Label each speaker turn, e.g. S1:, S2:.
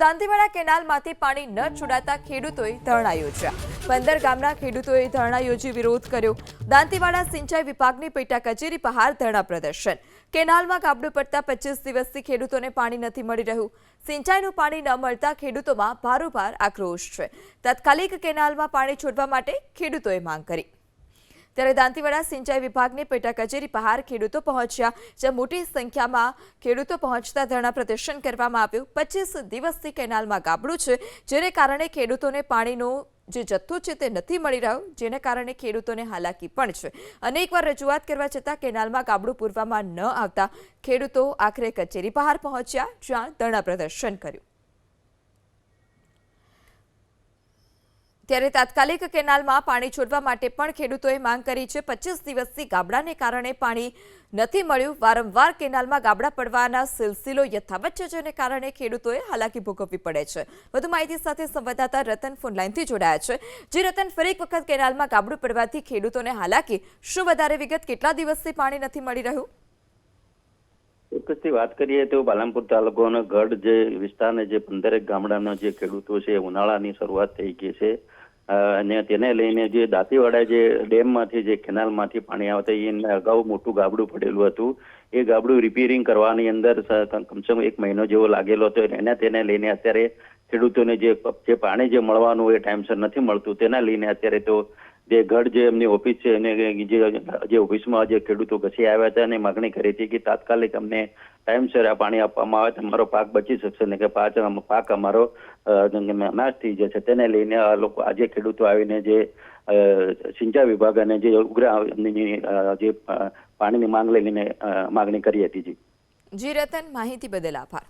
S1: દાંતીવાડા કેનાલમાંથી પાણી ન છોડાતા ખેડૂતોએ ધરણા યોજ્યા 15 ગામના ખેડૂતોએ ધરણા યોજી વિરોધ કર્યો। દાંતીવાડા સિંચાઈ વિભાગની પેટા કચેરી બહાર ધરણા પ્રદર્શન। કેનાલમાં ગાબડું પડતા 25 દિવસથી ખેડૂતોને પાણી નથી મળી રહ્યું। સિંચાઈનું પાણી ન મળતા ખેડૂતોમાં ભારોભાર આક્રોશ છે। તાત્કાલિક કેનાલમાં પાણી છોડવા માટે ખેડૂતોએ માંગ કરી। ત્યારે દાંતીવાડા સિંચાઈ વિભાગની પેટા કચેરી બહાર ખેડૂતો પહોંચ્યા, જ્યાં મોટી સંખ્યામાં ખેડૂતો પહોંચતા ધરણા પ્રદર્શન કરવામાં આવ્યું। 25 દિવસથી કેનાલમાં ગાબડું છે, જેને કારણે ખેડૂતોને પાણીનો જે જથ્થો છે તે નથી મળી રહ્યો, જેને કારણે ખેડૂતોને હાલાકી પણ છે। અનેકવાર રજૂઆત કરવા છતાં કેનાલમાં ગાબડું પૂરવામાં ન આવતા ખેડૂતો આખરે કચેરી બહાર પહોંચ્યા, જ્યાં ધરણા પ્રદર્શન કર્યું। ત્યારે તાત્કાલિક કેનાલમાં પાણી છોડવા માટે પણ ખેડૂતોએ માંગ કરી છે। 25 દિવસથી ગાબડાને કારણે પાણી નથી મળ્યું। વારંવાર કેનાલમાં ગાબડા પડવાના સિલસિલો યથાવત છે, જેને કારણે ખેડૂતોએ હાલાકી ભોગવવી પડે છે। વધુ માહિતી સાથે સંવાદદાતા રતન ફોનલાઈનથી જોડાયા છે। જે રતન, ફરી એક વખત કેનાલમાં ગાબડું પડવાથી ખેડૂતોને હાલાકી, શું વધારે વિગત? કેટલા દિવસથી પાણી નથી મળી રહ્યું?
S2: ચોક્કસથી વાત કરીએ તો પાલનપુર તાલુકાનો ગઢ જે વિસ્તારને જે 15 ગામડાના જે ખેડૂતો છે, ઉનાળાની શરૂઆત થઈ ગઈ છે અને તેને લઈને જે દાંતીવાડા જે ડેમમાંથી જે કેનાલમાંથી પાણી આવતા એને અગાઉ મોટું ગાબડું પડેલું હતું। એ ગાબડું રિપેરિંગ કરવાની અંદર કમસે કમ 1 મહિનો જેવો લાગેલો હતો। તેને લઈને અત્યારે ખેડૂતોને જે પાણી જે મળવાનું એ ટાઈમસર નથી મળતું, તેના લઈને અત્યારે તો જે ગઢ જે એમની ઓફિસ છે એને જે ઓફિસમાં જે ખેડૂતો ઘસી આવ્યા હતા અને માગણી કરી હતી કે તાત્કાલિક અમને ટાઈમસર આ પાણી આપવામાં આવે તો અમારો પાક બચી શકશે ને કે પાક અમારો નાશ થઈ જશે। તેને લઈને આ લોકો આજે ખેડૂતો આવીને જે સિંચાઈ વિભાગ અને જે ઉગ્ર જે પાણીની માંગ લઈને માગણી કરી હતી।
S1: જી રતન, માહિતી બદલ આભાર।